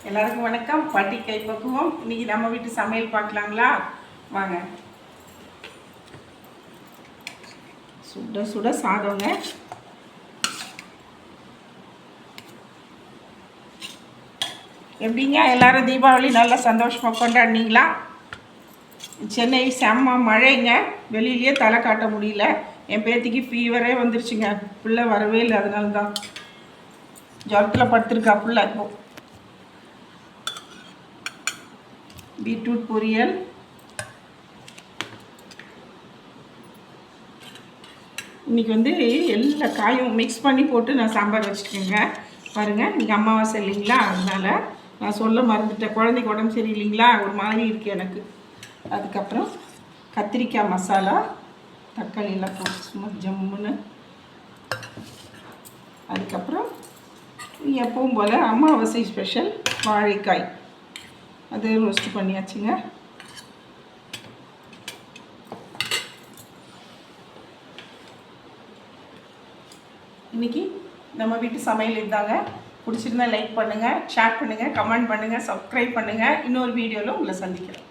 எல்லாருக்கும் வணக்கம். பாட்டி கை பக்குவம். இன்னைக்கு நம்ம வீட்டு சமையல் பார்க்கலாங்களா? வாங்க. சுட சுட சாதங்க. எப்படிங்க எல்லாரும் தீபாவளி நல்லா சந்தோஷமாக கொண்டாடினீங்களா? சென்னை செம்ம மழைங்க. வெளியிலேயே தலை காட்ட முடியல. என் பேத்திக்கு ஃபீவரே வந்துருச்சுங்க. பிள்ளை வரவே இல்லை, அதனால தான் ஜுரத்தில் படுத்துருக்கா பிள்ளை. இப்போ பீட்ரூட் பொரியல், இன்றைக்கி வந்து எல்லா காயும் மிக்ஸ் பண்ணி போட்டு நான் சாம்பார் வச்சுருக்கேங்க. பாருங்கள், இன்றைக்கி அமாவாசை இல்லைங்களா, அதனால் நான் சொல்ல மறந்துட்டேன். குழந்தைக்கு உடம்பு சரியில்லைங்களா, ஒரு மாதிரி இருக்குது எனக்கு. அதுக்கப்புறம் கத்திரிக்காய் மசாலா, தக்காளி எல்லாம் போட்டு சும்மா ஜம்முன்னு. அதுக்கப்புறம் எப்பவும் போல் அமாவாசை ஸ்பெஷல் வாழைக்காய், அது ரோஸ்ட் பண்ணியாச்சுங்க. இன்றைக்கி நம்ம வீட்டு சமையல் இருந்தாங்க. பிடிச்சிருந்தா லைக் பண்ணுங்கள், ஷேர் பண்ணுங்கள், கமெண்ட் பண்ணுங்கள், சப்ஸ்கிரைப் பண்ணுங்கள். இன்னொரு வீடியோவில் உங்களை சந்திக்கிறேன்.